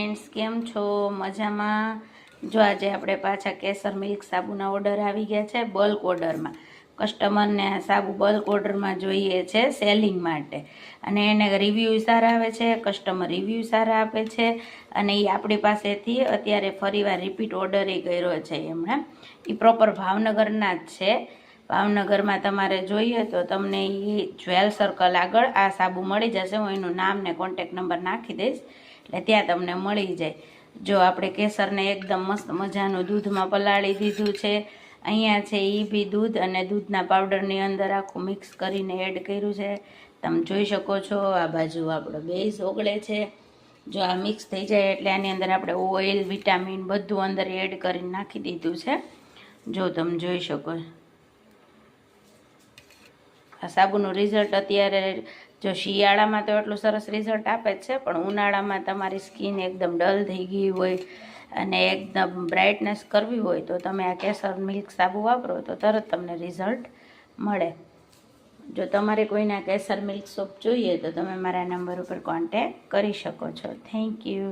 Friends, કેમ છો? મજામાં? જો આજે આપણે પાછા કેસર મિલ્ક સાબુના ઓર્ડર આવી ગયા છે બલ્ક ઓર્ડરમાં. કસ્ટમરને સાબુ બલ્ક ઓર્ડરમાં જોઈએ છે સેલિંગ માટે, અને એને રિવ્યૂ સારા આવે છે, કસ્ટમર રિવ્યૂ સારા આપે છે, અને એ આપણી પાસેથી અત્યારે ફરીવાર રિપીટ ઓર્ડર કર્યો છે એમણે. એ પ્રોપર ભાવનગરના જ છે. ભાવનગરમાં તમારે જોઈએ તો તમને એ જ્વેલ સર્કલ આગળ આ સાબુ મળી જશે. હું એનું નામ ને કોન્ટેક નંબર નાખી દઈશ, એટલે ત્યાં તમને મળી જાય. જો આપણે કેસરને એકદમ મસ્ત મજાનું દૂધમાં પલાળી દીધું છે. અહીંયા છે એ બી દૂધ અને દૂધના પાવડરની અંદર આખું મિક્સ કરીને એડ કર્યું છે. તમે જોઈ શકો છો. આ બાજુ આપણો બેઝ ઓગળે છે. જો આ મિક્સ થઈ જાય એટલે આની અંદર આપણે ઓઇલ, વિટામિન બધું અંદર એડ કરીને નાખી દીધું છે. જો તમે જોઈ શકો. આ સાબુનું રિઝલ્ટ અત્યારે જો શિયાળામાં તો એટલું સરસ રિઝલ્ટ આપે જ છે, પણ ઉનાળામાં તમારી સ્કિન એકદમ ડલ થઈ ગઈ હોય અને એકદમ બ્રાઇટનેસ કરવી હોય તો તમે આ કેસર મિલ્ક સાબુ વાપરો તો તરત તમને રિઝલ્ટ મળે. જો તમારે કોઈને કેસર મિલ્ક સોપ જોઈએ તો તમે મારા નંબર ઉપર કોન્ટેક કરી શકો છો. Thank you.